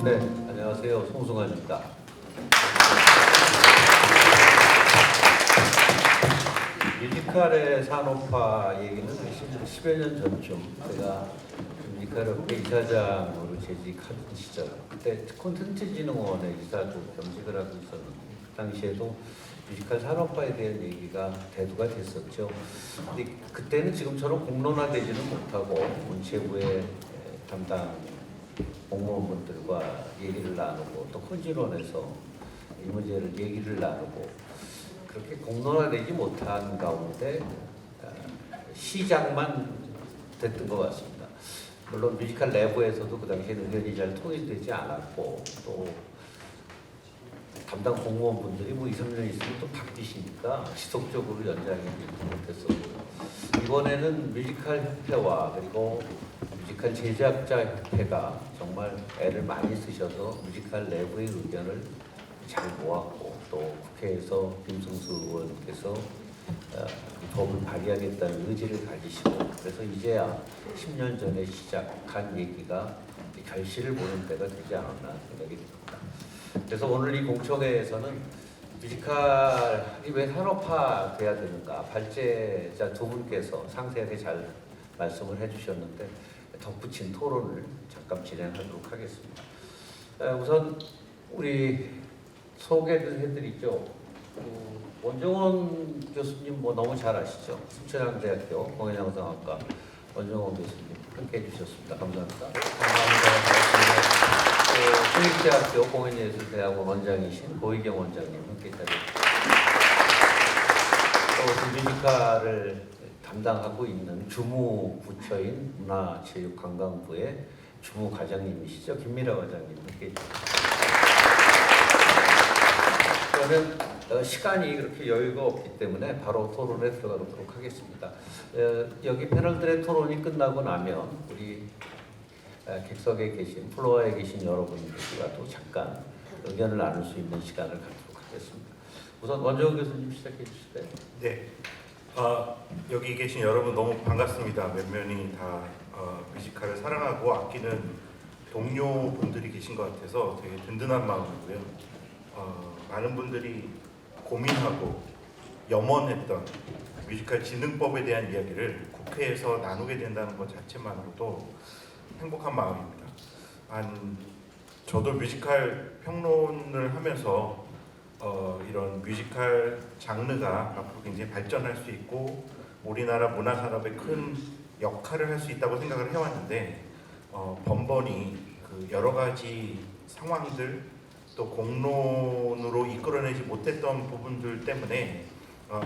네, 안녕하세요. 송승환입니다. 뮤지컬의 산업화 얘기는 10여 년 전쯤 제가 뮤지컬업계 이사장으로 재직하던 시절, 그때 콘텐츠진흥원의 이사도 겸직을 하고 있었는데 그 당시에도 뮤지컬 산업화에 대한 얘기가 대두가 됐었죠. 근데 그때는 지금처럼 공론화되지는 못하고 문체부의 담당 공무원분들과 얘기를 나누고 또 컨진원에서 이 문제를 얘기를 나누고 그렇게 공론화되지 못한 가운데 시작만 됐던 것 같습니다. 물론 뮤지컬 내부에서도 그 당시에 의견이 잘 통일되지 않았고 또 담당 공무원분들이 뭐 2, 3년 있으면 또 바뀌시니까 지속적으로 연장이 되지 못했었고 이번에는 뮤지컬 협회와 그리고 뮤지컬 제작자 협회가 정말 애를 많이 쓰셔서 뮤지컬 내부의 의견을 잘 모았고 또 국회에서 김승수 의원께서 법을 발의하겠다는 의지를 가지시고 그래서 이제야 10년 전에 시작한 얘기가 결실을 보는 때가 되지 않았나 생각이 듭니다. 그래서 오늘 이 공청회에서는 뮤지컬이 왜 산업화돼야 되는가 발제자 두 분께서 상세하게 잘 말씀을 해주셨는데 덧붙인 토론을 잠깐 진행하도록 하겠습니다. 우선 우리 소개를 해드리죠. 원정원 교수님 뭐 너무 잘 아시죠? 순천향대학교 공연영상학과 원정원 교수님 함께 해주셨습니다. 감사합니다. 감사합니다. 수익대학교 공연예술대학원 원장이신 고희경 원장님 함께 해주셨습니다. 또 뮤지컬을 담당하고 있는 주무부처인 문화체육관광부의 주무과장님이시죠. 김미라 과장님 함께 해주셨습니다. 그러면 시간이 그렇게 여유가 없기 때문에 바로 토론에 들어가도록 하겠습니다. 여기 패널들의 토론이 끝나고 나면 우리 객석에 계신 플로어에 계신 여러분들과 또 잠깐 의견을 나눌 수 있는 시간을 갖도록 하겠습니다. 우선 원정원 교수님 시작해 주실까요? 네. 여기 계신 여러분 너무 반갑습니다. 몇몇이 다 뮤지컬을 사랑하고 아끼는 동료분들이 계신 것 같아서 되게 든든한 마음이고요. 많은 분들이 고민하고 염원했던 뮤지컬 진흥법에 대한 이야기를 국회에서 나누게 된다는 것 자체만으로도 행복한 마음입니다. 저도 뮤지컬 평론을 하면서 이런 뮤지컬 장르가 앞으로 굉장히 발전할 수 있고 우리나라 문화 산업에 큰 역할을 할 수 있다고 생각을 해왔는데 번번이 그 여러 가지 상황들 또 공론으로 이끌어내지 못했던 부분들 때문에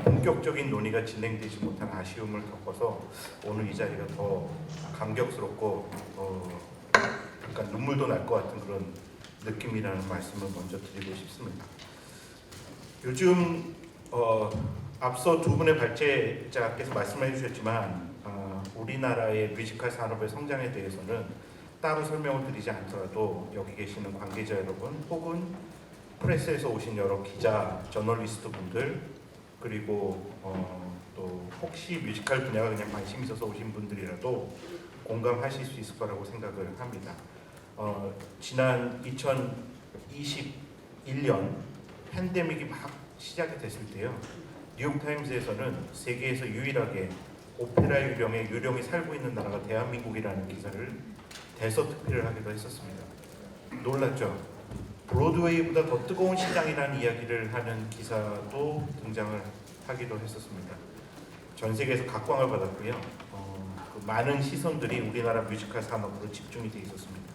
본격적인 논의가 진행되지 못한 아쉬움을 겪어서 오늘 이 자리가 더 감격스럽고 약간 눈물도 날 것 같은 그런 느낌이라는 말씀을 먼저 드리고 싶습니다. 요즘 앞서 두 분의 발제자께서 말씀해 주셨지만 우리나라의 뮤지컬 산업의 성장에 대해서는 따로 설명을 드리지 않더라도 여기 계시는 관계자 여러분 혹은 프레스에서 오신 여러 기자, 저널리스트 분들 그리고 또 혹시 뮤지컬 분야가 그냥 관심 있어서 오신 분들이라도 공감하실 수 있을 거라고 생각을 합니다. 지난 2021년 팬데믹이 막 시작이 됐을 때요. 뉴욕타임스에서는 세계에서 유일하게 오페라 유령이 살고 있는 나라가 대한민국이라는 기사를 대서특필을 하기도 했었습니다. 놀랐죠? 브로드웨이보다 더 뜨거운 시장이라는 이야기를 하는 기사도 등장을 하기도 했었습니다. 전 세계에서 각광을 받았고요. 그 많은 시선들이 우리나라 뮤지컬 산업으로 집중이 되어 있었습니다.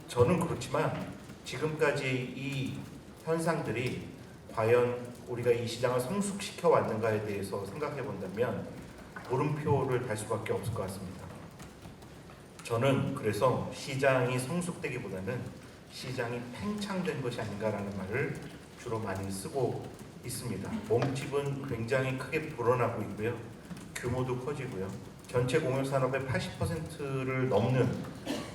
저는 그렇지만 지금까지 이 현상들이 과연 우리가 이 시장을 성숙시켜 왔는가에 대해서 생각해 본다면 물음표를 달 수밖에 없을 것 같습니다. 저는 그래서 시장이 성숙되기보다는 시장이 팽창된 것이 아닌가라는 말을 주로 많이 쓰고 있습니다. 몸집은 굉장히 크게 불어나고 있고요. 규모도 커지고요. 전체 공연산업의 80%를 넘는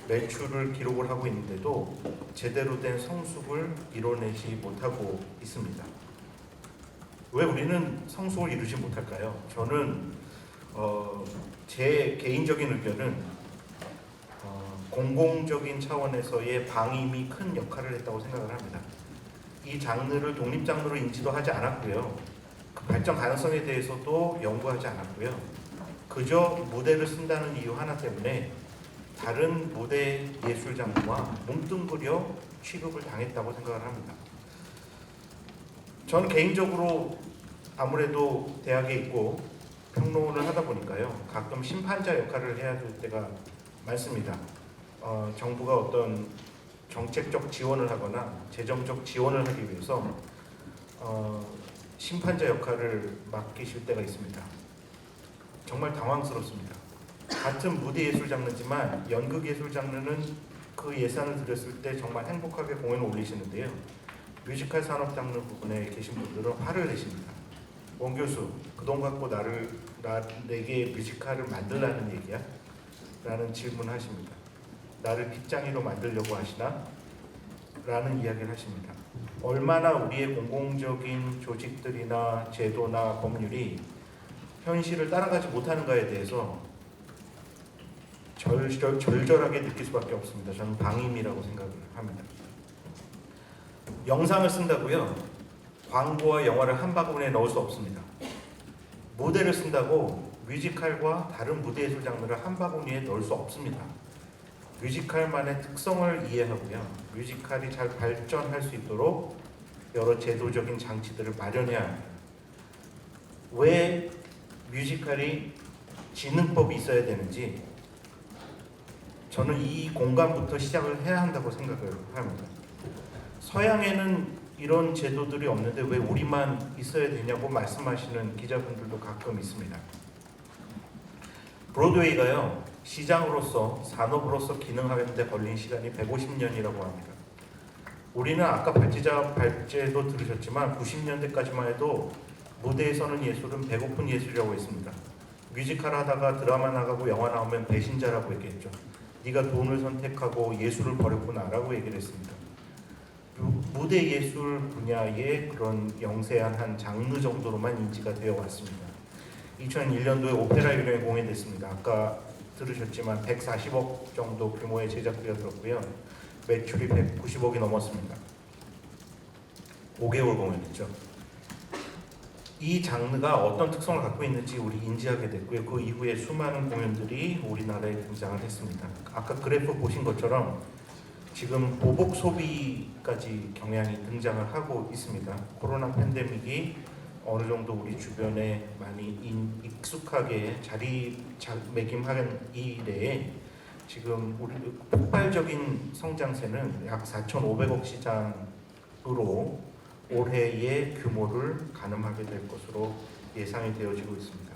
매출을 기록을 하고 있는데도 제대로 된 성숙을 이뤄내지 못하고 있습니다. 왜 우리는 성숙을 이루지 못할까요? 저는 제 개인적인 의견은 공공적인 차원에서의 방임이 큰 역할을 했다고 생각을 합니다. 이 장르를 독립 장르로 인지도 하지 않았고요. 그 발전 가능성에 대해서도 연구하지 않았고요. 그저 무대를 쓴다는 이유 하나 때문에 다른 무대 예술 장르와 뭉뚱그려 취급을 당했다고 생각을 합니다. 저는 개인적으로 아무래도 대학에 있고 평론을 하다 보니까요, 가끔 심판자 역할을 해야 될 때가 많습니다. 정부가 어떤 정책적 지원을 하거나 재정적 지원을 하기 위해서 심판자 역할을 맡기실 때가 있습니다. 정말 당황스럽습니다. 같은 무대 예술 장르지만 연극 예술 장르는 그 예산을 들였을 때 정말 행복하게 공연을 올리시는데요, 뮤지컬 산업 장르 부분에 계신 분들은 화를 내십니다. 원 교수, 그 돈 갖고 내게 뮤지컬을 만들라는 얘기야? 라는 질문을 하십니다. 나를 빗장이로 만들려고 하시나? 라는 이야기를 하십니다. 얼마나 우리의 공공적인 조직들이나 제도나 법률이 현실을 따라가지 못하는가에 대해서 절절하게 느낄 수밖에 없습니다. 저는 방임이라고 생각을 합니다. 영상을 쓴다고요, 광고와 영화를 한 바구니에 넣을 수 없습니다. 무대를 쓴다고 뮤지컬과 다른 무대 예술 장르를 한 바구니에 넣을 수 없습니다. 뮤지컬만의 특성을 이해하고요, 뮤지컬이 잘 발전할 수 있도록 여러 제도적인 장치들을 마련해야 합니다. 왜 뮤지컬이 진흥법이 있어야 되는지 저는 이 공간부터 시작을 해야 한다고 생각을 합니다. 서양에는 이런 제도들이 없는데 왜 우리만 있어야 되냐고 말씀하시는 기자분들도 가끔 있습니다. 브로드웨이가요, 시장으로서 산업으로서 기능하는 데 걸린 시간이 150년이라고 합니다. 우리는 아까 발제도 들으셨지만 90년대까지만 해도 무대에 서는 예술은 배고픈 예술이라고 했습니다. 뮤지컬 하다가 드라마 나가고 영화 나오면 배신자라고 얘기했죠. 네가 돈을 선택하고 예술을 버렸구나 라고 얘기를 했습니다. 무대 예술 분야의 그런 영세한 한 장르 정도로만 인지가 되어 왔습니다. 2001년도에 오페라 유령이 공연됐습니다. 아까 들으셨지만 140억 정도 규모의 제작비가 들었고요. 매출이 190억이 넘었습니다. 5개월 공연했죠. 이 장르가 어떤 특성을 갖고 있는지 우리 인지하게 됐고요. 그 이후에 수많은 공연들이 우리나라에 등장을 했습니다. 아까 그래프 보신 것처럼 지금 보복 소비까지 경향이 등장을 하고 있습니다. 코로나 팬데믹이 어느 정도 우리 주변에 많이 익숙하게 자리매김하는 이래에 지금 우리 폭발적인 성장세는 약 4,500억 시장으로 올해의 규모를 가늠하게 될 것으로 예상이 되어지고 있습니다.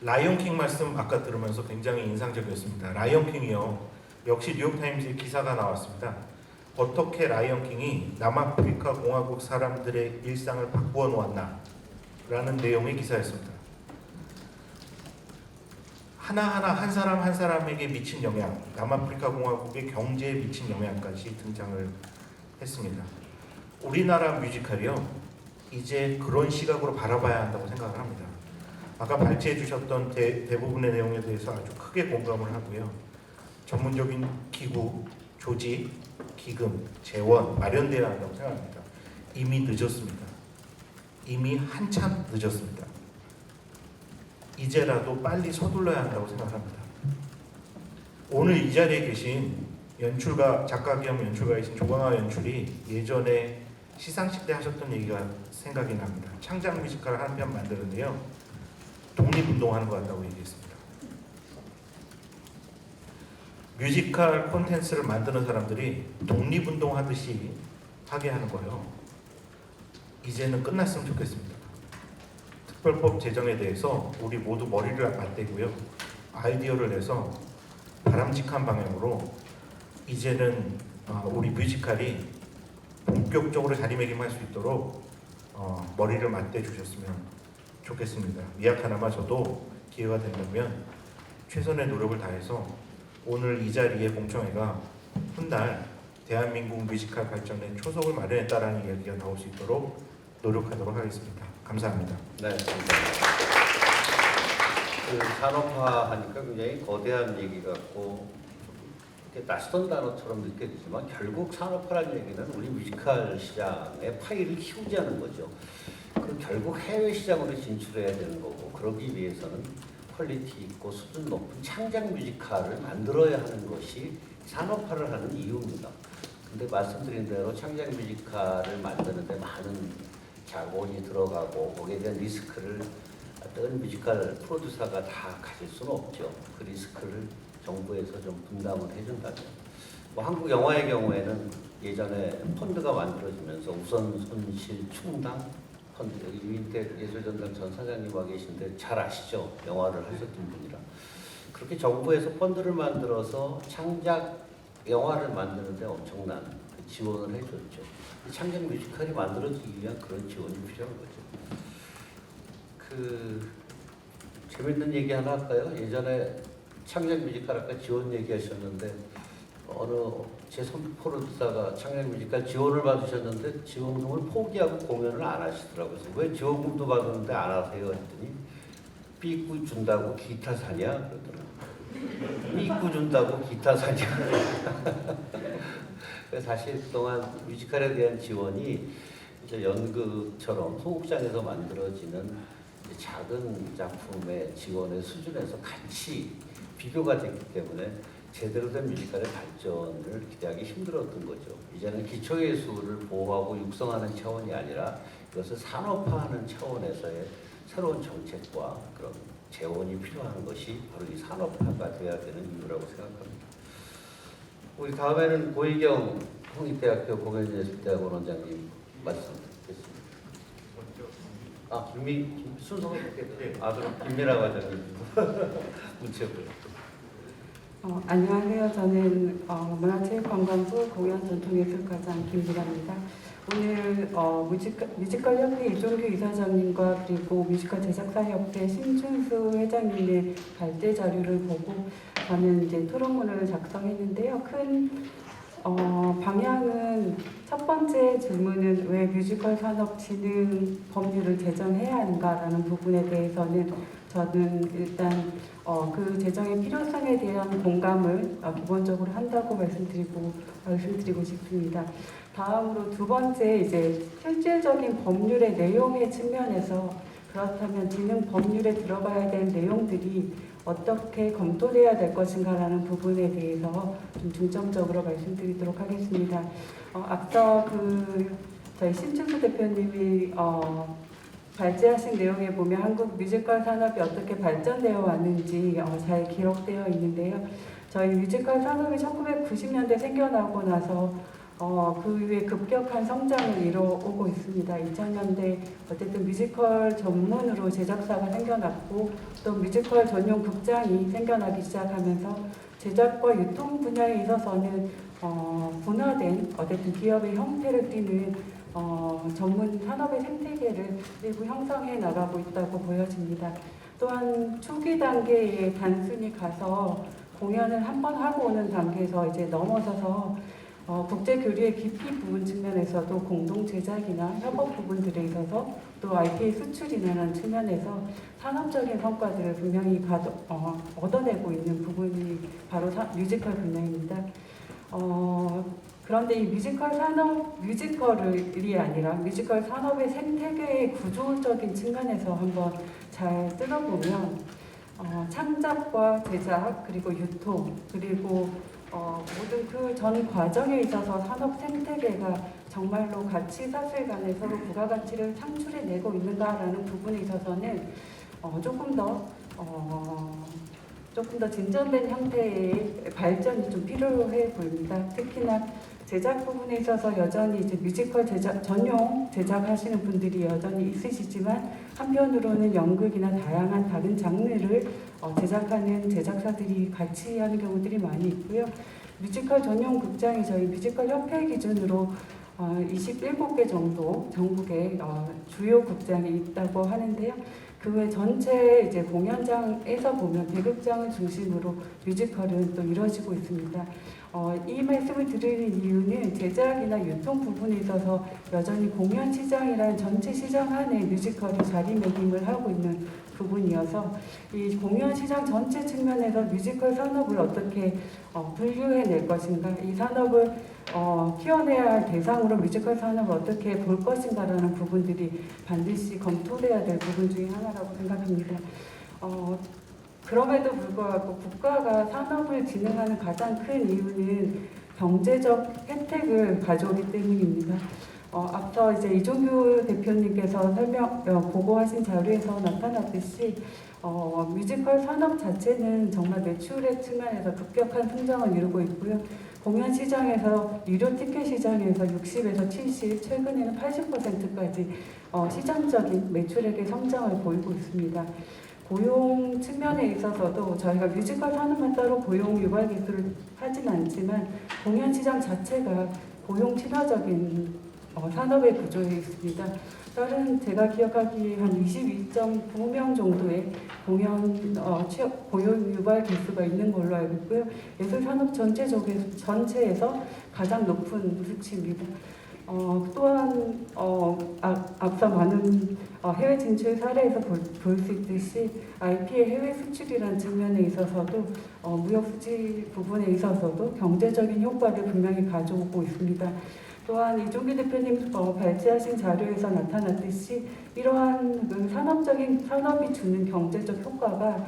라이온킹 말씀 아까 들으면서 굉장히 인상적이었습니다. 라이온킹이요, 역시 뉴욕타임즈에 기사가 나왔습니다. 어떻게 라이온킹이 남아프리카 공화국 사람들의 일상을 바꾸어 놓았나 라는 내용의 기사였습니다. 하나하나 한 사람 한 사람에게 미친 영향, 남아프리카 공화국의 경제에 미친 영향까지 등장을 했습니다. 우리나라 뮤지컬이요, 이제 그런 시각으로 바라봐야 한다고 생각을 합니다. 아까 발제해 주셨던 대부분의 내용에 대해서 아주 크게 공감을 하고요. 전문적인 기구, 조직, 기금, 재원 마련되어야 한다고 생각합니다. 이미 늦었습니다. 이미 한참 늦었습니다. 이제라도 빨리 서둘러야 한다고 생각합니다. 오늘 이 자리에 계신 연출가, 작가 겸 연출가이신 조광아 연출이 예전에 시상식 때 하셨던 얘기가 생각이 납니다. 창작 뮤지컬 한 편 만드는데요, 독립운동하는 것 같다고 얘기했습니다. 뮤지컬 콘텐츠를 만드는 사람들이 독립운동 하듯이 하게 하는 거예요. 이제는 끝났으면 좋겠습니다. 특별법 제정에 대해서 우리 모두 머리를 맞대고요, 아이디어를 내서 바람직한 방향으로 이제는 우리 뮤지컬이 본격적으로 자리매김할 수 있도록 머리를 맞대 주셨으면 좋겠습니다. 미약하나마 저도 기회가 된다면 최선의 노력을 다해서 오늘 이 자리에 공청회가 훗날 대한민국 뮤지컬 발전에 초석을 마련했다라는 이야기가 나올 수 있도록 노력하도록 하겠습니다. 감사합니다. 네, 감사합니다. 그 산업화하니까 굉장히 거대한 얘기 같고 이렇게 낯선 단어처럼 느껴지지만 결국 산업화라는 얘기는 우리 뮤지컬 시장의 파이를 키우자는 거죠. 그 결국 해외 시장으로 진출해야 되는 거고 그러기 위해서는 퀄리티 있고 수준 높은 창작 뮤지컬을 만들어야 하는 것이 산업화를 하는 이유입니다. 근데 말씀드린 대로 창작 뮤지컬을 만드는데 많은 자본이 들어가고 거기에 대한 리스크를 어떤 뮤지컬 프로듀서가 다 가질 수는 없죠. 그 리스크를 정부에서 좀 분담을 해준다면 뭐 한국 영화의 경우에는 예전에 펀드가 만들어지면서 우선 손실 충당 펀드, 여기 유인택 예술전당 전 사장님 와 계신데 잘 아시죠? 영화를 하셨던 분이라 그렇게 정부에서 펀드를 만들어서 창작 영화를 만드는데 엄청난 그 지원을 해줬죠. 창작 뮤지컬이 만들어지기 위한 그런 지원이 필요한 거죠. 그 재밌는 얘기 하나 할까요? 예전에 창작 뮤지컬 아까 지원 얘기하셨는데 어느 제 선배 프로듀서가 창작 뮤지컬 지원을 받으셨는데 지원금을 포기하고 공연을 안 하시더라고요. 그래서 왜 지원금도 받았는데 안 하세요? 했더니 삐꾸 준다고 기타 사냐? 그러더라고요. 삐꾸 준다고 기타 사냐? 사실 그동안 뮤지컬에 대한 지원이 이제 연극처럼 소극장에서 만들어지는 작은 작품의 지원의 수준에서 같이 비교가 됐기 때문에 제대로 된 뮤지컬의 발전을 기대하기 힘들었던 거죠. 이제는 기초예술을 보호하고 육성하는 차원이 아니라 이것을 산업화하는 차원에서의 새로운 정책과 그런 재원이 필요한 것이 바로 이 산업화가 돼야 되는 이유라고 생각합니다. 우리 다음에는 고희경 국립대학교 공연예술대학원 원장님 말씀 듣겠습니다. 아, 순서가 어떻게 돼요? 아, 그럼 김미라 과장님 문체부요. 안녕하세요. 저는 문화체육관광부 공연전통예술과장 김미라입니다. 오늘 뮤지컬 협회 이종규 이사장님과 그리고 뮤지컬 제작사협회 신준수 회장님의 발제 자료를 보고 저는 이제 토론문을 작성했는데요. 큰 방향은 첫 번째 질문은 왜 뮤지컬 산업 진흥 법률을 제정해야 하는가라는 부분에 대해서는 저는 일단 그 제정의 필요성에 대한 공감을 기본적으로 한다고 말씀드리고 싶습니다. 다음으로 두 번째 이제 실질적인 법률의 내용의 측면에서 그렇다면 진흥 법률에 들어가야 될 내용들이 어떻게 검토돼야 될 것인가라는 부분에 대해서 좀 중점적으로 말씀드리도록 하겠습니다. 앞서 저희 신준수 대표님이 발제하신 내용에 보면 한국 뮤지컬 산업이 어떻게 발전되어 왔는지 잘 기록되어 있는데요. 저희 뮤지컬 산업이 1990년대 생겨나고 나서 그 이후에 급격한 성장을 이뤄오고 있습니다. 2000년대 어쨌든 뮤지컬 전문으로 제작사가 생겨났고 또 뮤지컬 전용 극장이 생겨나기 시작하면서 제작과 유통 분야에 있어서는 분화된 어쨌든 기업의 형태를 띠는 전문 산업의 생태계를 일부 형성해 나가고 있다고 보여집니다. 또한 초기 단계에 단순히 가서 공연을 한 번 하고 오는 단계에서 이제 넘어서서 국제 교류의 깊이 부분 측면에서도 공동 제작이나 협업 부분들에 있어서 또 IP의 수출이라는 측면에서 산업적인 성과들을 분명히 얻어내고 있는 부분이 바로 뮤지컬 분야입니다. 그런데 이 뮤지컬이 아니라 뮤지컬 산업의 생태계의 구조적인 측면에서 한번 잘 뜯어보면 창작과 제작 그리고 유통 그리고 모든 그 전 과정에 있어서 산업 생태계가 정말로 가치 사슬간에 서로 부가가치를 창출해내고 있는가라는 부분에 있어서는 조금 더 진전된 형태의 발전이 좀 필요해 보입니다. 특히나 제작 부분에 있어서 여전히 이제 뮤지컬 전용 제작하시는 분들이 여전히 있으시지만 한편으로는 연극이나 다양한 다른 장르를 제작하는 제작사들이 같이 하는 경우들이 많이 있고요. 뮤지컬 전용 극장이 저희 뮤지컬 협회 기준으로 27곳 정도 전국에 주요 극장이 있다고 하는데요. 그 외 전체 이제 공연장에서 보면 대극장을 중심으로 뮤지컬은 또 이루어지고 있습니다. 이 말씀을 드리는 이유는 제작이나 유통 부분에 있어서 여전히 공연 시장이라는 전체 시장 안에 뮤지컬이 자리매김을 하고 있는 부분이어서 이 공연 시장 전체 측면에서 뮤지컬 산업을 어떻게 분류해낼 것인가, 이 산업을 키워내야 할 대상으로 뮤지컬 산업을 어떻게 볼 것인가라는 부분들이 반드시 검토돼야 될 부분 중에 하나라고 생각합니다. 그럼에도 불구하고 국가가 산업을 진흥하는 가장 큰 이유는 경제적 혜택을 가져오기 때문입니다. 앞서 이제 이종규 대표님께서 보고하신 자료에서 나타났듯이 뮤지컬 산업 자체는 정말 매출의 측면에서 급격한 성장을 이루고 있고요. 공연 시장에서 유료 티켓 시장에서 60에서 70, 최근에는 80%까지 시장적인 매출액의 성장을 보이고 있습니다. 고용 측면에 있어서도 저희가 뮤지컬 산업만 따로 고용 유발 기술을 하진 않지만 공연 시장 자체가 고용 친화적인 산업의 구조에 있습니다. 다른 제가 기억하기에 한 22.9명 정도의 고용 유발 기수가 있는 걸로 알고 있고요. 예술 산업 전체에서 가장 높은 수치입니다. 또한 앞서 많은 해외 진출 사례에서 볼 수 있듯이 IP의 해외 수출이라는 측면에 있어서도 무역 수지 부분에 있어서도 경제적인 효과를 분명히 가져오고 있습니다. 또한 이종규 대표님 발제하신 자료에서 나타났듯이 이러한 산업이 주는 경제적 효과가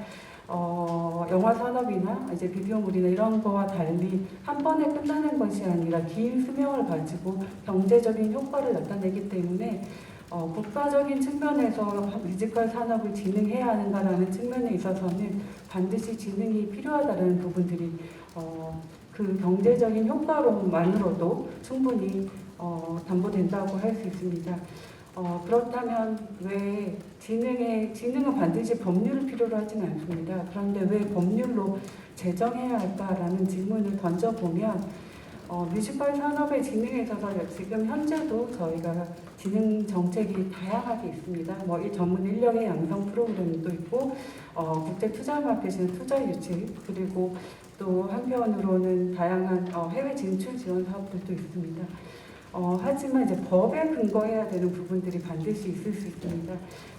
영화 산업이나 이제 비디오물이나 이런 거와 달리 한 번에 끝나는 것이 아니라 긴 수명을 가지고 경제적인 효과를 나타내기 때문에 국가적인 측면에서 뮤지컬 산업을 진흥해야 하는가라는 측면에 있어서는 반드시 진흥이 필요하다는 부분들이 그 경제적인 효과로만으로도 충분히 담보된다고 할 수 있습니다. 그렇다면 왜 진흥은 반드시 법률을 필요로 하지는 않습니다. 그런데 왜 법률로 제정해야 할까라는 질문을 던져보면 뮤지컬 산업의 진흥에 있어서 지금 현재도 저희가 진흥 정책이 다양하게 있습니다. 이 전문 인력의 양성 프로그램도 있고 국제 투자 마켓의 투자 유치, 그리고 또 한편으로는 다양한 해외 진출 지원 사업들도 있습니다. 하지만 이제 법에 근거해야 되는 부분들이 반드시 있을 수 있습니다.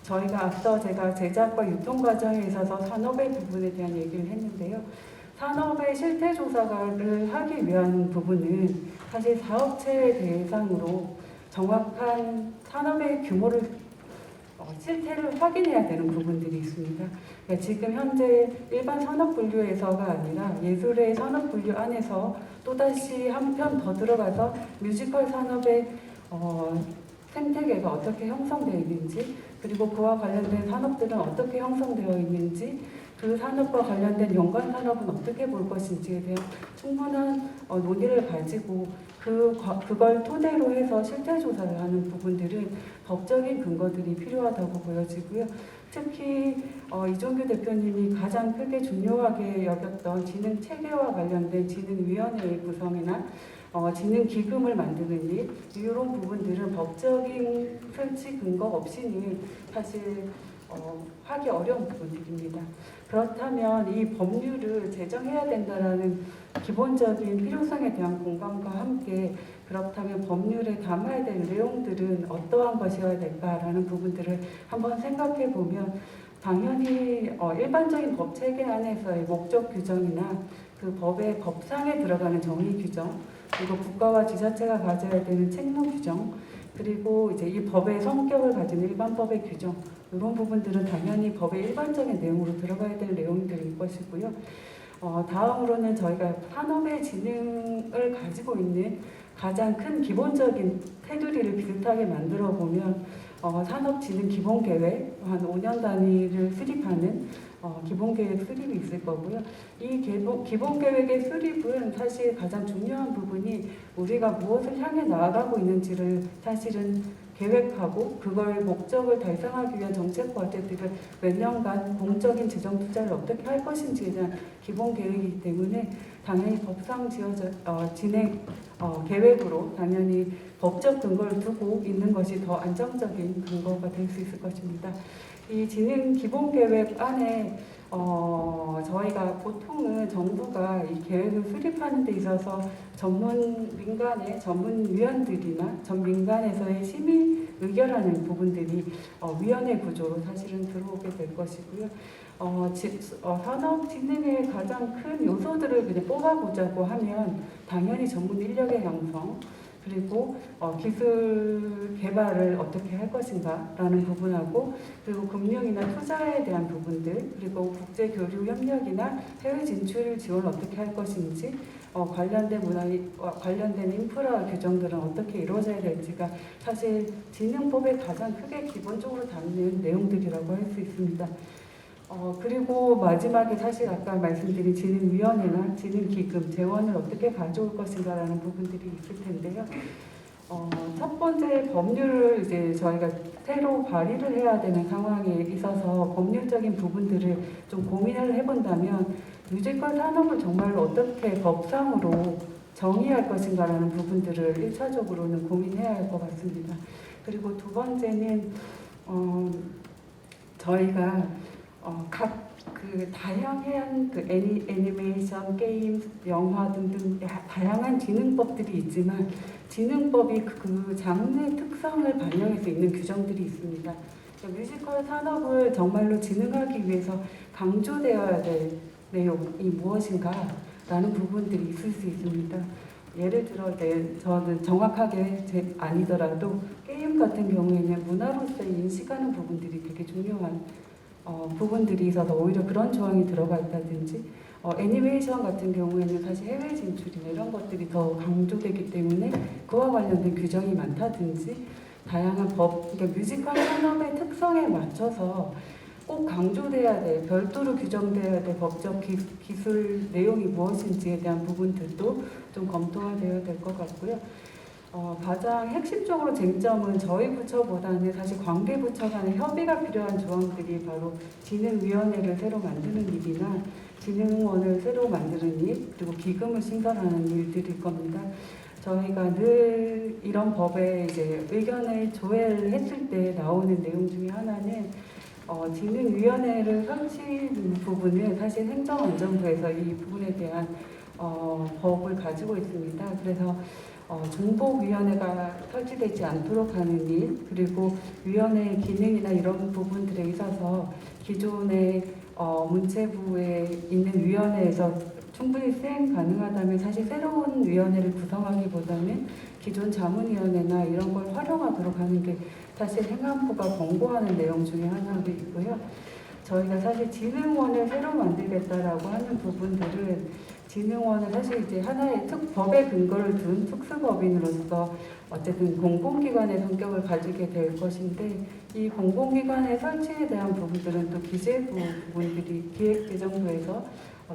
저희가 앞서 제가 제작과 유통 과정에 있어서 산업의 부분에 대한 얘기를 했는데요. 산업의 실태 조사를 하기 위한 부분은 사실 사업체의 대상으로 정확한 산업의 규모를 실태를 확인해야 되는 부분들이 있습니다. 그러니까 지금 현재 일반 산업 분류에서가 아니라 예술의 산업 분류 안에서 또다시 한 편 더 들어가서 뮤지컬 산업의 생태계가 어떻게 형성되어 있는지, 그리고 그와 관련된 산업들은 어떻게 형성되어 있는지, 그 산업과 관련된 연관 산업은 어떻게 볼 것인지에 대한 충분한 논의를 가지고 그걸 토대로 해서 실태 조사를 하는 부분들은 법적인 근거들이 필요하다고 보여지고요. 특히 이종규 대표님이 가장 크게 중요하게 여겼던 진흥 체계와 관련된 진흥위원회의 구성이나 진흥 기금을 만드는 일, 이런 부분들은 법적인 설치 근거 없이는 사실 하기 어려운 부분들입니다. 그렇다면 이 법률을 제정해야 된다라는 기본적인 필요성에 대한 공감과 함께, 그렇다면 법률에 담아야 될 내용들은 어떠한 것이어야 될까라는 부분들을 한번 생각해 보면, 당연히 일반적인 법 체계 안에서의 목적 규정이나 그 법의 법상에 들어가는 정의 규정, 그리고 국가와 지자체가 가져야 되는 책무 규정, 그리고 이제 이 법의 성격을 가진 일반법의 규정, 이런 부분들은 당연히 법의 일반적인 내용으로 들어가야 될 내용들일 것이고요. 다음으로는 저희가 산업의 진흥을 가지고 있는 가장 큰 기본적인 테두리를 비슷하게 만들어 보면 산업진흥 기본계획 한 5년 단위를 수립하는 기본계획 수립이 있을 거고요. 이 기본계획의 수립은 사실 가장 중요한 부분이 우리가 무엇을 향해 나아가고 있는지를 사실은 계획하고 그걸 목적을 달성하기 위한 정책 과제들을 몇 년간 공적인 재정 투자를 어떻게 할 것인지에 대한 기본 계획이기 때문에 당연히 법상 진행 계획으로 당연히 법적 근거를 두고 있는 것이 더 안정적인 근거가 될 수 있을 것입니다. 이 진행 기본 계획 안에 저희가 보통은 정부가 이 계획을 수립하는 데 있어서 민간의 전문위원들이나 전 민간에서의 심의 의결하는 부분들이 위원회 구조로 사실은 들어오게 될 것이고요. 산업 진흥의 가장 큰 요소들을 그냥 뽑아보자고 하면 당연히 전문 인력의 양성, 그리고 기술 개발을 어떻게 할 것인가라는 부분하고, 그리고 금융이나 투자에 대한 부분들, 그리고 국제 교류 협력이나 해외 진출 지원을 어떻게 할 것인지, 관련된 인프라 규정들은 어떻게 이루어져야 될지가 사실 진흥법에 가장 크게 기본적으로 담는 내용들이라고 할 수 있습니다. 그리고 마지막에 사실 아까 말씀드린 진흥위원회나 진흥기금, 재원을 어떻게 가져올 것인가라는 부분들이 있을 텐데요. 첫 번째 법률을 이제 저희가 새로 발의를 해야 되는 상황에 있어서 법률적인 부분들을 좀 고민을 해본다면 뮤지컬 산업을 정말 어떻게 법상으로 정의할 것인가라는 부분들을 1차적으로는 고민해야 할 것 같습니다. 그리고 두 번째는 저희가 각 그 다양한 그 애니메이션, 게임, 영화 등등 다양한 진흥법들이 있지만 진흥법이 그 장르의 특성을 반영해서 있는 규정들이 있습니다. 그러니까 뮤지컬 산업을 정말로 진흥하기 위해서 강조되어야 될 내용이 무엇인가라는 부분들이 있을 수 있습니다. 예를 들어 저는 정확하게 아니더라도 게임 같은 경우에는 문화로서의 인식하는 부분들이 되게 중요한 부분들이 있어서 오히려 그런 조항이 들어가 있다든지, 애니메이션 같은 경우에는 사실 해외 진출이나 이런 것들이 더 강조되기 때문에 그와 관련된 규정이 많다든지, 다양한 그러니까 뮤지컬 산업의 특성에 맞춰서 꼭 강조돼야 될, 별도로 규정돼야 될 법적 기술 내용이 무엇인지에 대한 부분들도 좀 검토가 되어야 될 것 같고요. 가장 핵심적으로 쟁점은 저희 부처보다는 사실 관계부처 간의 협의가 필요한 조항들이 바로 진흥위원회를 새로 만드는 일이나 진흥원을 새로 만드는 일, 그리고 기금을 신설하는 일들일 겁니다. 저희가 늘 이런 법에 이제 의견을 조회를 했을 때 나오는 내용 중에 하나는 진흥위원회를 설치 부분은 사실 행정안전부에서 이 부분에 대한 법을 가지고 있습니다. 그래서 중복위원회가 설치되지 않도록 하는 일, 그리고 위원회의 기능이나 이런 부분들에 있어서 기존의 문체부에 있는 위원회에서 충분히 수행 가능하다면 사실 새로운 위원회를 구성하기보다는 기존 자문위원회나 이런 걸 활용하도록 하는 게 사실 행안부가 권고하는 내용 중에 하나이고요. 저희가 사실 진흥원을 새로 만들겠다라고 하는 부분들은 진흥원은 사실 이제 하나의 법의 근거를 둔 특수법인으로서 어쨌든 공공기관의 성격을 가지게 될 것인데, 이 공공기관의 설치에 대한 부분들은 또 기재부 부분들이 기획재정부에서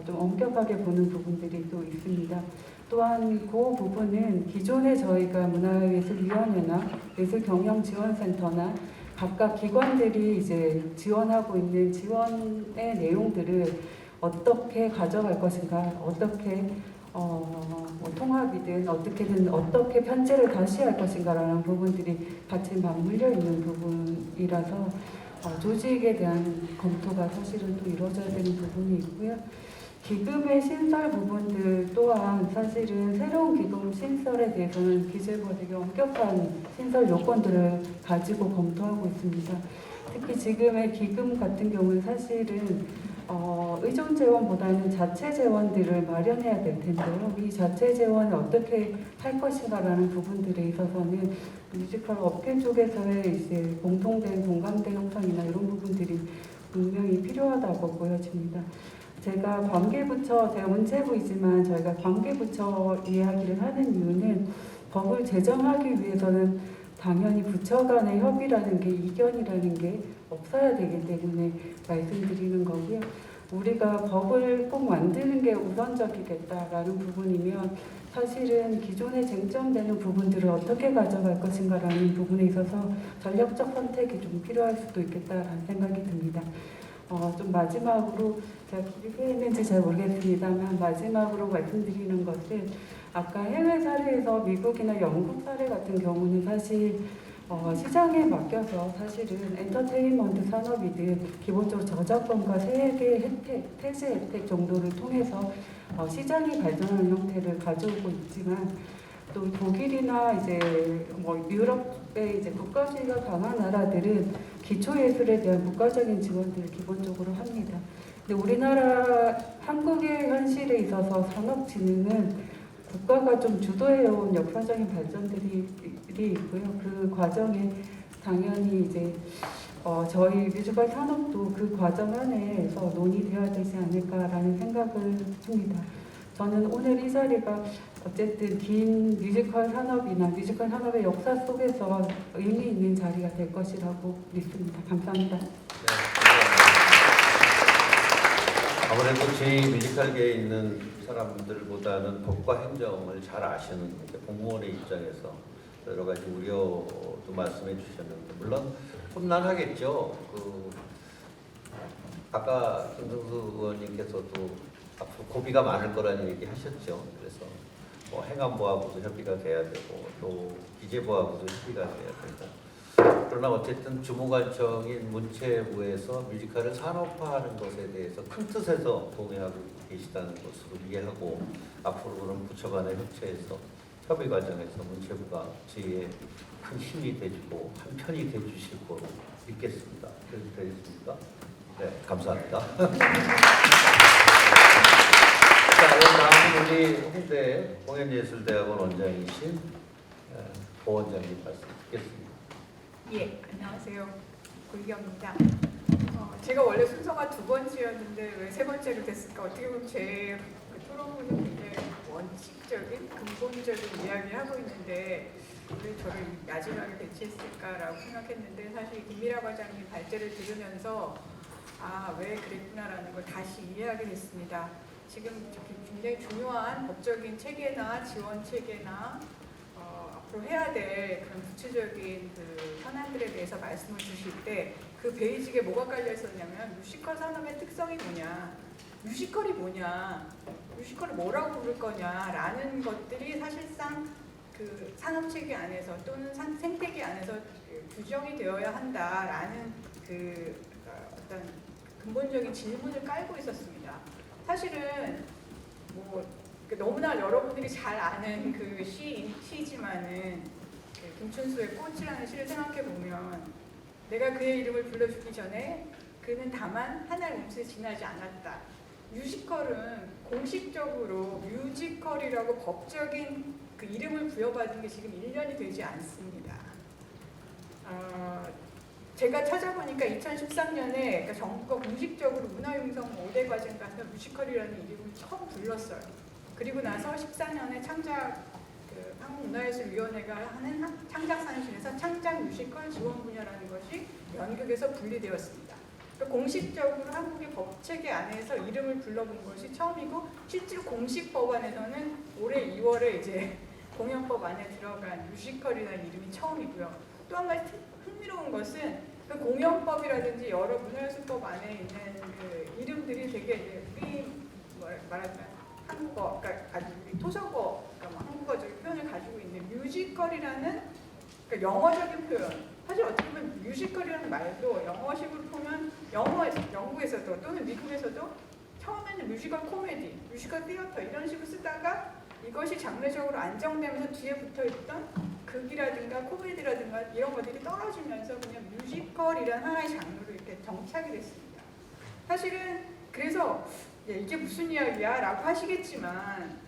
좀 엄격하게 보는 부분들이 또 있습니다. 또한 그 부분은 기존에 저희가 문화예술위원회나 예술경영지원센터나 각각 기관들이 이제 지원하고 있는 지원의 내용들을 어떻게 가져갈 것인가, 어떻게 통합이든 어떻게든 어떻게 편제를 다시 할 것인가라는 부분들이 같이 맞물려 있는 부분이라서 조직에 대한 검토가 사실은 또 이루어져야 되는 부분이 있고요. 기금의 신설 부분들 또한 사실은 새로운 기금 신설에 대해서는 기재부가 되게 엄격한 신설 요건들을 가지고 검토하고 있습니다. 특히 지금의 기금 같은 경우는 사실은 의존 재원보다는 자체 재원들을 마련해야 될 텐데요. 이 자체 재원을 어떻게 할 것인가라는 부분들에 있어서는 뮤지컬 업계 쪽에서의 이제 공통된 공감대 형성이나 이런 부분들이 분명히 필요하다고 보여집니다. 제가 문체부이지만 저희가 관계부처 이야기를 하는 이유는 법을 제정하기 위해서는 당연히 부처 간의 협의라는 게, 이견이라는 게 없어야 되기 때문에 말씀드리는 거고요. 우리가 법을 꼭 만드는 게 우선적이겠다라는 부분이면 사실은 기존에 쟁점되는 부분들을 어떻게 가져갈 것인가라는 부분에 있어서 전략적 선택이 좀 필요할 수도 있겠다라는 생각이 듭니다. 좀 마지막으로 제가 길게 했는지 잘 모르겠습니다만 마지막으로 말씀드리는 것은 아까 해외 사례에서 미국이나 영국 사례 같은 경우는 사실 시장에 맡겨서 사실은 엔터테인먼트 산업이든 기본적으로 저작권과 세계 혜택, 태세 혜택 정도를 통해서 시장이 발전하는 형태를 가져오고 있지만 또 독일이나 이제 뭐 유럽의 이제 국가주의가 강한 나라들은 기초예술에 대한 국가적인 지원들을 기본적으로 합니다. 근데 우리나라 한국의 현실에 있어서 산업진흥은 국가가 좀 주도해온 역사적인 발전들이 있고요. 그 과정에 당연히 이제 저희 뮤지컬 산업도 그 과정 안에서 논의되어야 되지 않을까라는 생각을 합니다. 저는 오늘 이 자리가 어쨌든 긴 뮤지컬 산업이나 뮤지컬 산업의 역사 속에서 의미 있는 자리가 될 것이라고 믿습니다. 감사합니다. 네, 아무래도 제 뮤지컬계에 있는 사람들보다는 법과 행정을 잘 아시는 공무원의 입장에서 여러 가지 우려도 말씀해 주셨는데 물론 험난하겠죠. 아까 김성수 의원님께서도 앞으로 고비가 많을 거라는 얘기 하셨죠. 그래서 행안부하고도 협의가 돼야 되고 또 기재부하고도 협의가 돼야 되고 그러나 어쨌든 주무관청인 문체부에서 뮤지컬을 산업화하는 것에 대해서 큰 뜻에서 동의하고 계시다는 것으로 이해하고 앞으로 그런 부처 간의 협체에서 협의 과정에서 문체부가 저희의 큰 힘이 돼주고 한 편이 돼주실 거로 믿겠습니다. 그래도 되겠습니까? 네, 감사합니다. 자, 다음은 우리 홍대 공연예술대학원 원장이신 고 원장님 말씀 듣겠습니다. 예, 안녕하세요. 고희경입니다. 제가 원래 순서가 2번째였는데 왜 3번째로 됐을까? 어떻게 보면 제 토론문은 굉장히 원칙적인, 근본적인 이야기를 하고 있는데 왜 저를 야지하게 배치했을까라고 생각했는데 사실 김미라 과장님 발제를 들으면서 왜 그랬구나라는 걸 다시 이해하게 됐습니다. 지금 굉장히 중요한 법적인 체계나 지원 체계나 앞으로 해야 될 그런 구체적인 그 현안들에 대해서 말씀을 주실 때 그 베이직에 뭐가 깔려 있었냐면 뮤지컬 산업의 특성이 뭐냐, 뮤지컬이 뭐냐, 뮤지컬을 뭐라고 부를 거냐라는 것들이 사실상 그 산업 체계 안에서 또는 생태계 안에서 규정이 되어야 한다라는 그 어떤 근본적인 질문을 깔고 있었습니다. 사실은 뭐 너무나 여러분들이 잘 아는 그 시지만은 김춘수의 꽃이라는 시를 생각해 보면 내가 그의 이름을 불러주기 전에 그는 다만 하나의 몸짓에 지나지 않았다. 뮤지컬은 공식적으로 뮤지컬이라고 법적인 그 이름을 부여받은 게 지금 1년이 되지 않습니다. 제가 찾아보니까 2013년에 그러니까 정부가 공식적으로 문화융성 5대 과정 가서 뮤지컬이라는 이름을 처음 불렀어요. 그리고 나서 14년에 창작 한국문화예술위원회가 하는 창작산실에서 창작 뮤지컬 지원 분야라는 것이 연극에서 분리되었습니다. 그러니까 공식적으로 한국의 법체계 안에서 이름을 불러본 것이 처음이고 실제로 공식 법안에서는 올해 2월에 이제 공연법 안에 들어간 뮤지컬이라는 이름이 처음이고요. 또 한 가지 흥미로운 것은 그 공연법이라든지 여러 문화예술법 안에 있는 그 이름들이 되게 이제 우리 말하자면 한국어, 그러니까 우리 토속어, 그러니까 한국어적인 표현을 가지고 있는 뮤지컬이라는 그러니까 영어적인 표현. 사실 어떻게 보면 뮤지컬이라는 말도 영어식으로 보면 영국에서도 또는 미국에서도 처음에는 뮤지컬 코미디, 뮤지컬 티어터 이런 식으로 쓰다가 이것이 장르적으로 안정되면서 뒤에 붙어있던 극이라든가 코미디라든가 이런 것들이 떨어지면서 그냥 뮤지컬이라는 하나의 장르로 이렇게 정착이 됐습니다. 사실은 그래서 이게 무슨 이야기야? 라고 하시겠지만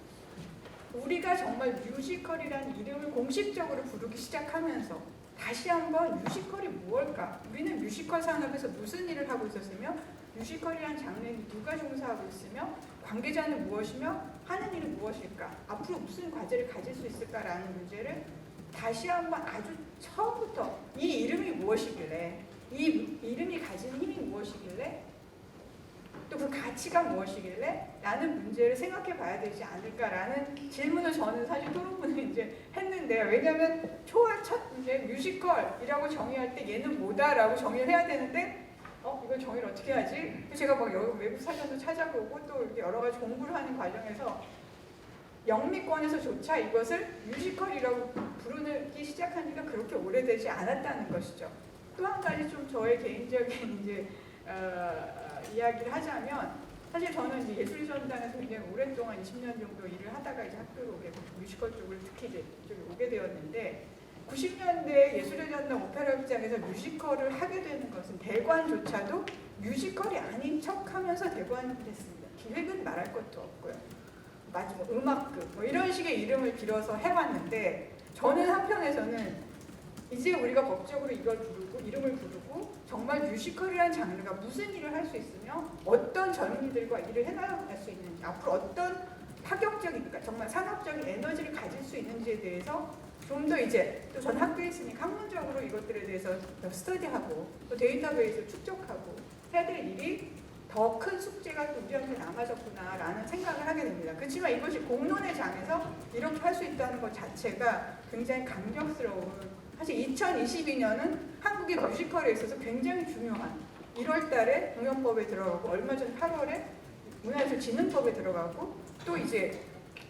우리가 정말 뮤지컬이라는 이름을 공식적으로 부르기 시작하면서 다시 한번 뮤지컬이 무엇일까? 우리는 뮤지컬 산업에서 무슨 일을 하고 있었으며 뮤지컬이라는 장르는 누가 종사하고 있으며 관계자는 무엇이며 하는 일은 무엇일까? 앞으로 무슨 과제를 가질 수 있을까라는 문제를 다시 한번 아주 처음부터 이 이름이 무엇이길래 이 이름이 가지는 힘이 무엇이길래 또 그 가치가 무엇이길래 라는 문제를 생각해 봐야 되지 않을까라는 질문을 저는 사실 토론문을 이제 했는데요. 왜냐하면 첫 이제 뮤지컬이라고 정의할 때 얘는 뭐다라고 정의를 해야 되는데 이걸 정의를 어떻게 하지? 제가 막 외국 사전도 찾아보고 또 이렇게 여러 가지 공부를 하는 과정에서 영미권에서조차 이것을 뮤지컬이라고 부르기 시작한 지가 그렇게 오래되지 않았다는 것이죠. 또 한 가지 좀 저의 개인적인 이제 이야기를 하자면, 사실 저는 이제 예술의 전당에서 굉장히 오랫동안 20년 정도 일을 하다가 이제 학교로 오게 되고 뮤지컬 쪽을 특히 이제 이쪽에 오게 되었는데, 90년대 예술의 전당 오페라 극장에서 뮤지컬을 하게 되는 것은 대관조차도 뮤지컬이 아닌 척하면서 대관을 했습니다. 기획은 말할 것도 없고요. 마지막 음악극 뭐 이런 식의 이름을 빌어서 해왔는데, 저는 한편에서는 이제 우리가 법적으로 이걸 부르고 이름을 부르고 정말 뮤지컬이라는 장르가 무슨 일을 할 수 있으며 어떤 젊은이들과 일을 해나갈 수 있는지, 앞으로 어떤 파격적인, 그러니까 정말 산업적인 에너지를 가질 수 있는지에 대해서 좀 더 이제, 또 전 학교에 있으니까 학문적으로 이것들에 대해서 더 스터디하고 또 데이터베이스를 축적하고 해야 될 일이 더 큰 숙제가 또 우리한테 남아졌구나라는 생각을 하게 됩니다. 그렇지만 이것이 공론의 장에서 이렇게 할 수 있다는 것 자체가 굉장히 감격스러운, 사실 2022년은 한국의 뮤지컬에 있어서 굉장히 중요한 1월 달에 공연법에 들어가고 얼마 전 8월에 문화예술진흥법에 들어가고 또 이제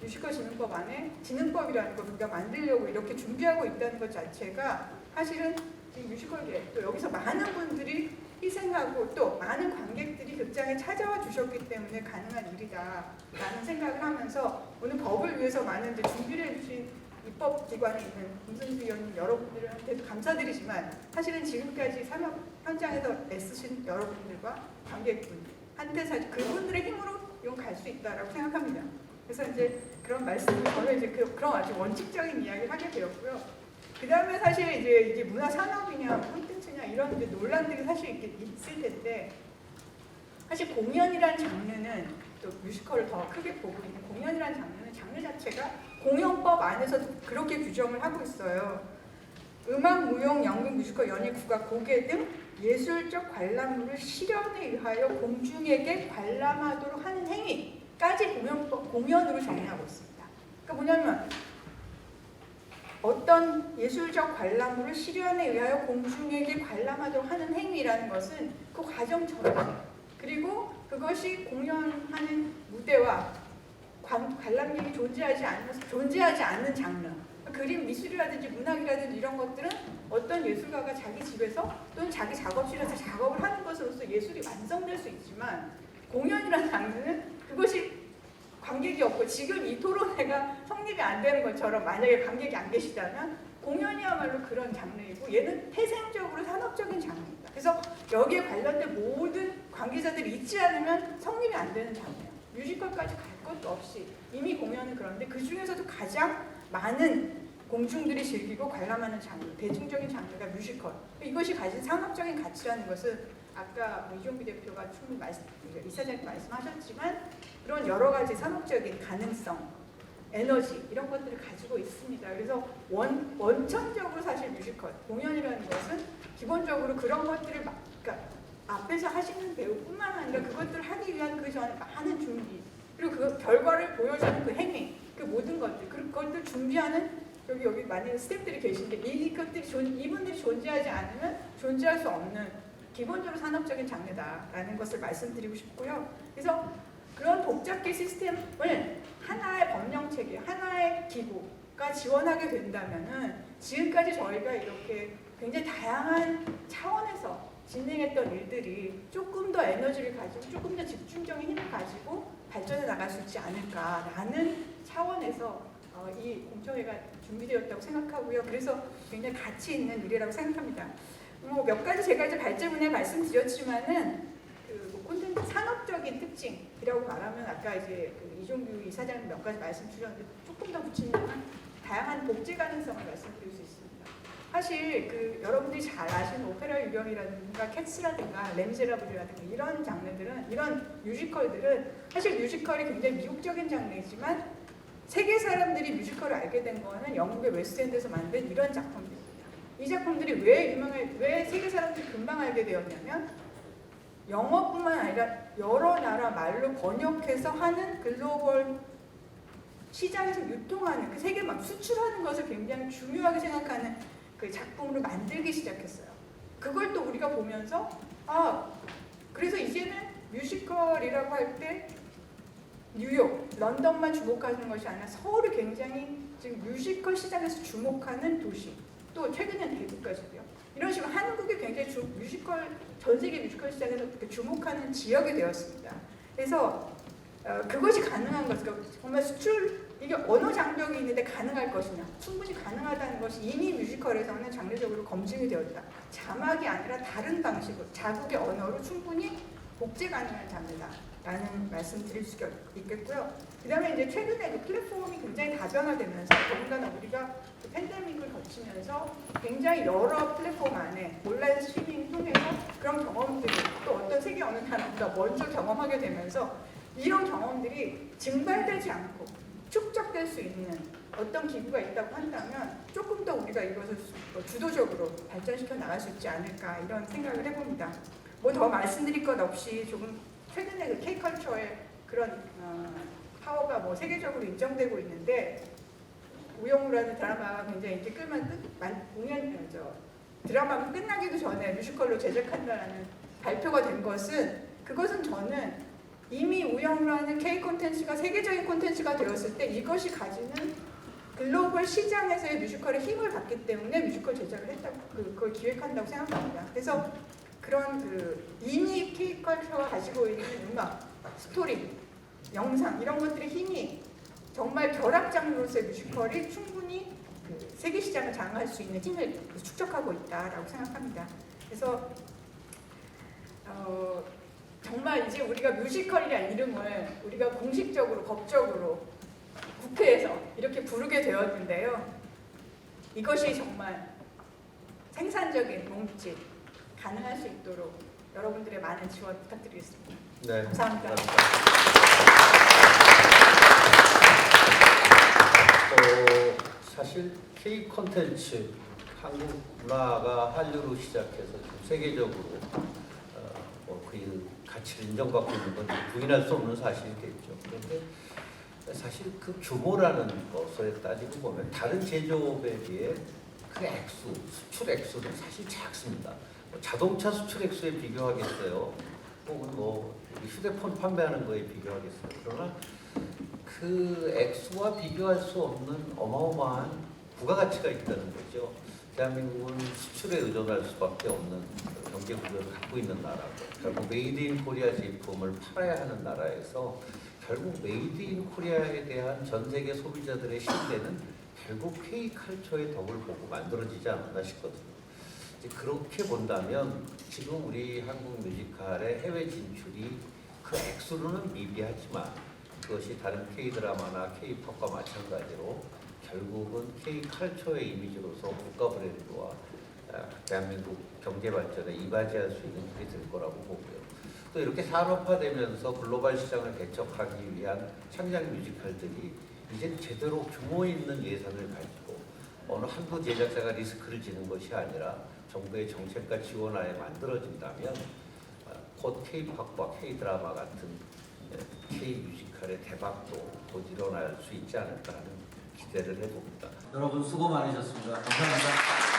뮤지컬 진흥법 안에 진흥법이라는 걸 우리가 만들려고 이렇게 준비하고 있다는 것 자체가 사실은 지금 뮤지컬계 또 여기서 많은 분들이 희생하고 또 많은 관객들이 극장에 찾아와 주셨기 때문에 가능한 일이다라는 생각을 하면서 오늘 법을 위해서 많은 이제 준비를 해주신 입법기관에 있는 김선수 위원님 여러분들한테도 감사드리지만, 사실은 지금까지 산업 현장에서 애쓰신 여러분들과 관객분한테 사실 그분들의 힘으로 이건 갈 수 있다라고 생각합니다. 그래서 이제 그런 말씀을 저는 이제 그런 아주 원칙적인 이야기를 하게 되었고요. 그 다음에 사실 이제 문화 산업이냐 콘텐츠냐 이런 이제 논란들이 사실 이렇게 있을 텐데, 사실 공연이라는 장르는 또 뮤지컬을 더 크게 보고 있는 공연이라는 장르는 장르 자체가 공연법 안에서도 그렇게 규정을 하고 있어요. 음악, 무용, 연극, 뮤지컬, 연예, 국악, 공예 등 예술적 관람물을 실현에 의하여 공중에게 관람하도록 하는 행위까지 공연으로 정의하고 있습니다. 그러니까 뭐냐면 어떤 예술적 관람물을 실현에 의하여 공중에게 관람하도록 하는 행위라는 것은 그 과정 전체, 그리고 그것이 공연하는 무대와 관람객이 존재하지 않는 장르, 그림, 미술이라든지 문학이라든지 이런 것들은 어떤 예술가가 자기 집에서 또는 자기 작업실에서 작업을 하는 것으로서 예술이 완성될 수 있지만, 공연이라는 장르는 그것이 관객이 없고 지금 이 토론회가 성립이 안 되는 것처럼 만약에 관객이 안 계시다면 공연이야말로 그런 장르이고, 얘는 태생적으로 산업적인 장르입니다. 그래서 여기에 관련된 모든 관계자들이 있지 않으면 성립이 안 되는 장르예요. 뮤지컬까지 갈 것도 없이 이미 공연은 그런데 그 중에서도 가장 많은 공중들이 즐기고 관람하는 장르, 대중적인 장르가 뮤지컬. 이것이 가진 산업적인 가치라는 것은 아까 이종비 대표가 충분히 이사장님 말씀하셨지만 그런 여러 가지 산업적인 가능성, 에너지 이런 것들을 가지고 있습니다. 그래서 원천적으로 사실 뮤지컬, 공연이라는 것은 기본적으로 그런 것들을 그러니까 앞에서 하시는 배우뿐만 아니라 그것들을 하기 위한 그 전에 많은 준비, 그리고 그 결과를 보여주는 그 행위, 그 모든 것들, 그것들 준비하는 여기 많은 스태프들이 계신데 이분들이 존재하지 않으면 존재할 수 없는 기본적으로 산업적인 장르다라는 것을 말씀드리고 싶고요. 그래서 그런 독자기 시스템을 하나의 법령체계, 하나의 기구가 지원하게 된다면은 지금까지 저희가 이렇게 굉장히 다양한 차원에서 진행했던 일들이 조금 더 에너지를 가지고 조금 더 집중적인 힘을 가지고 발전해 나갈 수 있지 않을까라는 차원에서 이 공청회가 준비되었다고 생각하고요. 그래서 굉장히 가치 있는 일이라고 생각합니다. 몇 가지 제가 이제 발제문에 말씀드렸지만은 콘텐츠 산업적인 특징이라고 말하면 아까 이제 이종규 이사장님 몇 가지 말씀 주셨는데 조금 더 붙이면 다양한 복제 가능성을 말씀드릴 수 있습니다. 사실 여러분들이 잘 아시는 오페라 유령이라든가 캣츠라든가 레미제라블이라든가 이런 장르들은, 이런 뮤지컬들은 사실 뮤지컬이 굉장히 미국적인 장르이지만 세계 사람들이 뮤지컬을 알게 된 거는 영국의 웨스트엔드에서 만든 이런 작품들입니다. 이 작품들이 왜 세계 사람들이 금방 알게 되었냐면 영어뿐만 아니라 여러 나라 말로 번역해서 하는 글로벌 시장에서 유통하는, 그 세계 막 수출하는 것을 굉장히 중요하게 생각하는 그 작품으로 만들기 시작했어요. 그걸 또 우리가 보면서 그래서 이제는 뮤지컬이라고 할 때 뉴욕, 런던만 주목하는 것이 아니라 서울이 굉장히 지금 뮤지컬 시장에서 주목하는 도시, 또 최근엔 대구까지고요. 이런 식으로 한국이 굉장히 뮤지컬, 전 세계 뮤지컬 시장에서 주목하는 지역이 되었습니다. 그래서 그것이 가능한 것, 그러니까 정말 수출, 이게 언어 장벽이 있는데 가능할 것이냐, 충분히 가능하다는 것이 이미 뮤지컬에서는 장르적으로 검증이 되었다. 자막이 아니라 다른 방식으로 자국의 언어로 충분히 복제 가능한 장르다라는 말씀 드릴 수가 있겠고요. 그 다음에 이제 최근에 그 플랫폼이 굉장히 다변화되면서 더군다나 우리가 그 팬데믹을 거치면서 굉장히 여러 플랫폼 안에 온라인 스트리밍 통해서 그런 경험들이 또 어떤 세계 어느 나라보다 먼저 경험하게 되면서 이런 경험들이 증발되지 않고 축적될 수 있는 어떤 기구가 있다고 한다면 조금 더 우리가 이것을 주도적으로 발전시켜 나갈 수 있지 않을까 이런 생각을 해봅니다. 뭐 더 말씀드릴 것 없이 조금 최근에 그 K컬처의 그런 파워가 뭐 세계적으로 인정되고 있는데 우영우라는 드라마가 굉장히 인기 끌만 드라마가 끝나기도 전에 뮤지컬로 제작한다는 발표가 된 것은 그것은 저는 이미 우영우라는 K 콘텐츠가 세계적인 콘텐츠가 되었을 때 이것이 가지는 글로벌 시장에서의 뮤지컬의 힘을 받기 때문에 뮤지컬 제작을 했다고 그걸 기획한다고 생각합니다. 그래서 그런 그 이미 K컬처가 가지고 있는 음악, 스토리, 영상 이런 것들의 힘이 정말 결합 장르로서의 뮤지컬이 충분히 그 세계 시장을 장악할 수 있는 힘을 축적하고 있다라고 생각합니다. 그래서 정말 이제 우리가 뮤지컬이라는 이름을 우리가 공식적으로 법적으로 국회에서 이렇게 부르게 되었는데요. 이것이 정말 생산적인 몸짓 가능할 수 있도록 여러분들의 많은 지원 부탁드리겠습니다. 네, 감사합니다. 사실 K 콘텐츠 한국 문화가 한류로 시작해서 세계적으로 그 가치를 인정받고 있는 건 부인할 수 없는 사실이겠죠. 그런데 사실 그 규모라는 것에 따지고 보면 다른 제조업에 비해 그 액수, 수출 액수는 사실 작습니다. 자동차 수출 액수에 비교하겠어요? 혹은 뭐 휴대폰 판매하는 거에 비교하겠어요? 그러나 그 액수와 비교할 수 없는 어마어마한 부가가치가 있다는 거죠. 대한민국은 수출에 의존할 수밖에 없는 경제 구조를 갖고 있는 나라고, 결국 메이드 인 코리아 제품을 팔아야 하는 나라에서 결국 메이드 인 코리아에 대한 전 세계 소비자들의 신뢰는 결국 K컬처의 덕을 보고 만들어지지 않았나 싶거든요. 그렇게 본다면 지금 우리 한국 뮤지컬의 해외 진출이 그 액수로는 미비하지만 그것이 다른 K-드라마나 K-팝과 마찬가지로 결국은 K-컬처의 이미지로서 국가 브랜드와 대한민국 경제 발전에 이바지할 수 있는 길이 될 거라고 보고요. 또 이렇게 산업화되면서 글로벌 시장을 개척하기 위한 창작 뮤지컬들이 이제 제대로 규모 있는 예산을 가지고 어느 한두 제작자가 리스크를 지는 것이 아니라 정부의 정책과 지원하에 만들어진다면 곧 K-팝과 K-드라마 같은 K-뮤지컬의 대박도 곧 일어날 수 있지 않을까 하는 기대를 해봅니다. 여러분 수고 많으셨습니다. 감사합니다.